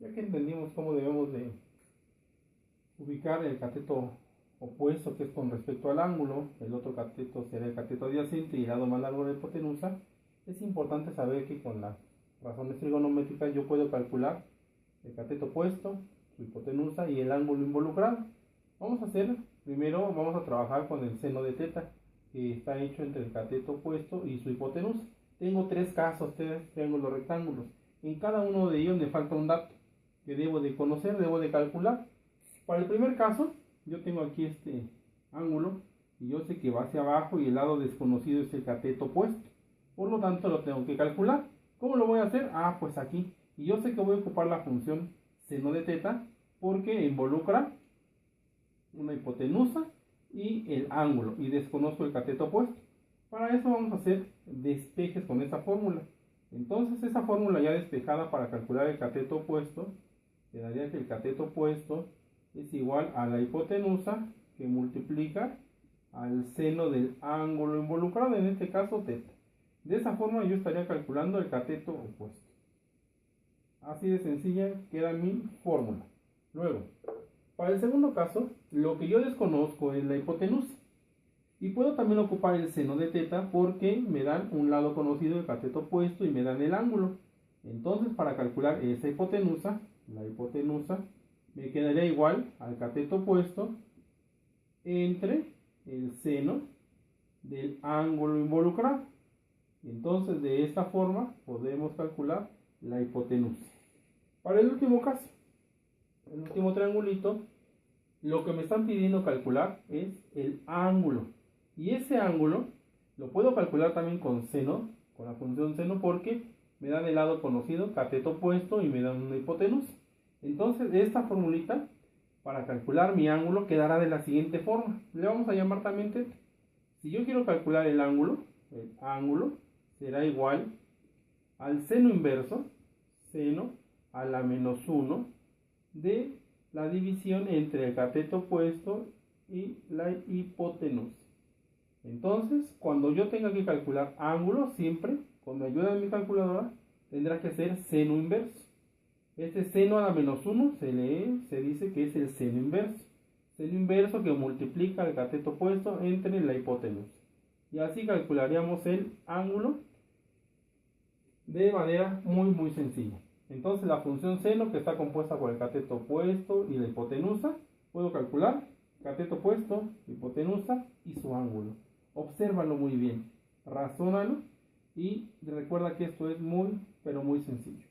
Ya que entendimos cómo debemos de ubicar el cateto opuesto, que es con respecto al ángulo, el otro cateto será el cateto adyacente y el lado más largo de la hipotenusa, es importante saber que con las razones trigonométricas yo puedo calcular el cateto opuesto, su hipotenusa y el ángulo involucrado. Vamos a trabajar con el seno de teta, que está hecho entre el cateto opuesto y su hipotenusa. Tengo tres casos, tres triángulos rectángulos. En cada uno de ellos me falta un dato que debo de conocer, debo de calcular. Para el primer caso, yo tengo aquí este ángulo y yo sé que va hacia abajo y el lado desconocido es el cateto opuesto. Por lo tanto, lo tengo que calcular. ¿Cómo lo voy a hacer? Pues aquí. Y yo sé que voy a ocupar la función seno de teta porque involucra una hipotenusa y el ángulo y desconozco el cateto opuesto. Para eso vamos a hacer despejes con esa fórmula. Entonces esa fórmula ya despejada para calcular el cateto opuesto, quedaría que el cateto opuesto es igual a la hipotenusa que multiplica al seno del ángulo involucrado, en este caso teta. De esa forma yo estaría calculando el cateto opuesto. Así de sencilla queda mi fórmula. Luego, para el segundo caso, lo que yo desconozco es la hipotenusa. Y puedo también ocupar el seno de teta porque me dan un lado conocido, el cateto opuesto, y me dan el ángulo. Entonces, para calcular esa hipotenusa, la hipotenusa, me quedaría igual al cateto opuesto entre el seno del ángulo involucrado. Entonces, de esta forma podemos calcular la hipotenusa. Para el último caso, el último triangulito, lo que me están pidiendo calcular es el ángulo. Y ese ángulo lo puedo calcular también con seno, con la función seno, porque me dan el lado conocido, cateto opuesto, y me dan una hipotenusa. Entonces, esta formulita para calcular mi ángulo quedará de la siguiente forma. Le vamos a llamar también teta. Si yo quiero calcular el ángulo será igual al seno inverso, seno a la menos 1 de la división entre el cateto opuesto y la hipotenusa. Entonces, cuando yo tenga que calcular ángulo, siempre, con la ayuda de mi calculadora, tendrá que ser seno inverso. Este seno a la menos 1 se dice que es el seno inverso. Seno inverso que multiplica el cateto opuesto entre la hipotenusa. Y así calcularíamos el ángulo de manera muy sencilla. Entonces la función seno, que está compuesta por el cateto opuesto y la hipotenusa, puedo calcular cateto opuesto, hipotenusa y su ángulo. Obsérvalo muy bien, razónalo y recuerda que esto es muy, pero muy sencillo.